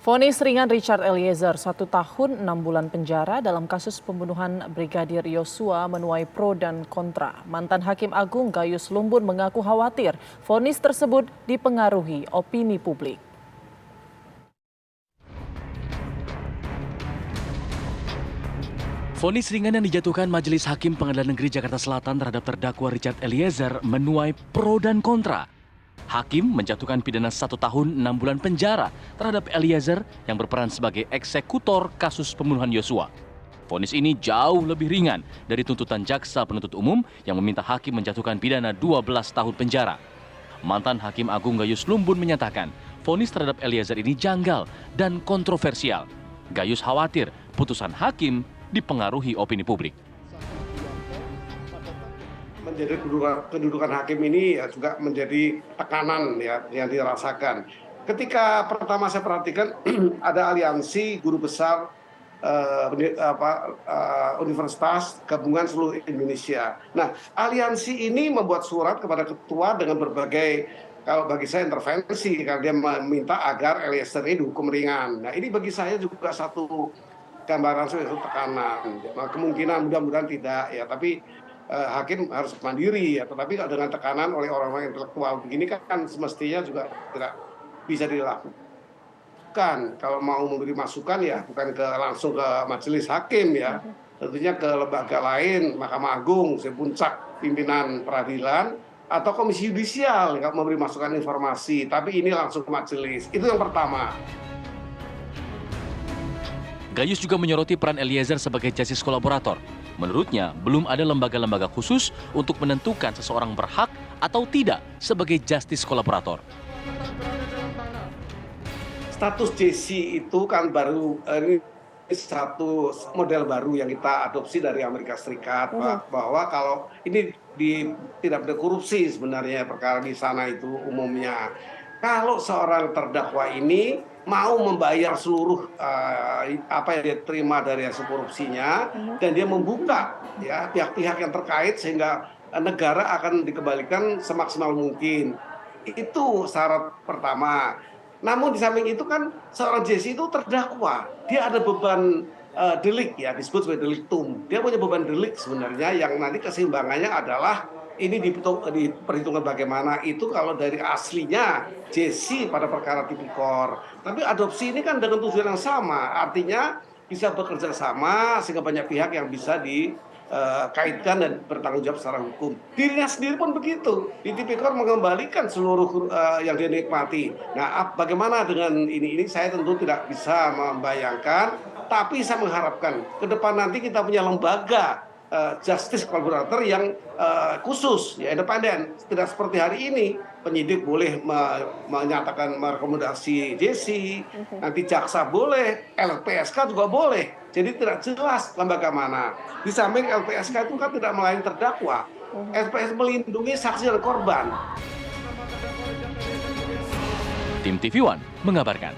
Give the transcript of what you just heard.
Vonis ringan Richard Eliezer 1 tahun 6 bulan penjara dalam kasus pembunuhan Brigadir Yosua menuai pro dan kontra. Mantan Hakim Agung Gayus Lumbun mengaku khawatir vonis tersebut dipengaruhi opini publik. Vonis ringan yang dijatuhkan Majelis Hakim Pengadilan Negeri Jakarta Selatan terhadap terdakwa Richard Eliezer menuai pro dan kontra. Hakim menjatuhkan pidana 1 tahun 6 bulan penjara terhadap Eliezer yang berperan sebagai eksekutor kasus pembunuhan Yosua. Vonis ini jauh lebih ringan dari tuntutan jaksa penuntut umum yang meminta hakim menjatuhkan pidana 12 tahun penjara. Mantan Hakim Agung Gayus Lumbun menyatakan vonis terhadap Eliezer ini janggal dan kontroversial. Gayus khawatir putusan hakim dipengaruhi opini publik. Menjadi kedudukan hakim ini ya juga menjadi tekanan ya yang dirasakan. Ketika pertama saya perhatikan ada aliansi guru besar universitas gabungan seluruh Indonesia. Nah, aliansi ini membuat surat kepada ketua dengan berbagai, kalau bagi saya intervensi, karena dia meminta agar Eliezer ini dihukum ringan. Nah, ini bagi saya juga satu gambaran suatu tekanan. Nah, kemungkinan mudah-mudahan tidak ya, tapi hakim harus mandiri ya, tetapi dengan tekanan oleh orang-orang intelektual begini kan semestinya juga tidak bisa dilakukan. Kalau mau memberi masukan ya bukan langsung ke majelis hakim ya, tentunya ke lembaga lain, Mahkamah Agung, puncak pimpinan peradilan atau komisi yudisial yang memberi masukan informasi, tapi ini langsung ke majelis. Itu yang pertama. Gayus juga menyoroti peran Eliezer sebagai justice kolaborator. Menurutnya, belum ada lembaga-lembaga khusus untuk menentukan seseorang berhak atau tidak sebagai justice kolaborator. Status JC itu kan baru, ini satu model baru yang kita adopsi dari Amerika Serikat, bahwa kalau ini tidak ada korupsi sebenarnya perkara di sana itu umumnya. Kalau seorang terdakwa ini mau membayar seluruh apa yang dia terima dari hasil korupsinya dan dia membuka ya pihak-pihak yang terkait sehingga negara akan dikembalikan semaksimal mungkin. Itu syarat pertama. Namun di samping itu kan seorang JC itu terdakwa, dia ada beban delik ya, disebut sebagai deliktum. Dia punya beban delik sebenarnya yang nanti keseimbangannya adalah ini diperhitungkan bagaimana itu kalau dari aslinya JC pada perkara tipikor. Tapi adopsi ini kan dengan tujuan yang sama, artinya bisa bekerja sama sehingga banyak pihak yang bisa dikaitkan dan bertanggung jawab secara hukum. Dirinya sendiri pun begitu, di tipikor mengembalikan seluruh yang dia nikmati. Nah, bagaimana dengan ini saya tentu tidak bisa membayangkan, tapi saya mengharapkan ke depan nanti kita punya lembaga justice kolaborator yang khusus, ya independen. Tidak seperti hari ini, penyidik boleh menyatakan merekomendasi JC, nanti jaksa boleh, LPSK juga boleh. Jadi tidak jelas lembaga mana. Di samping LPSK itu kan tidak melayani terdakwa, LPSK melindungi saksi dan korban. Tim TV One mengabarkan.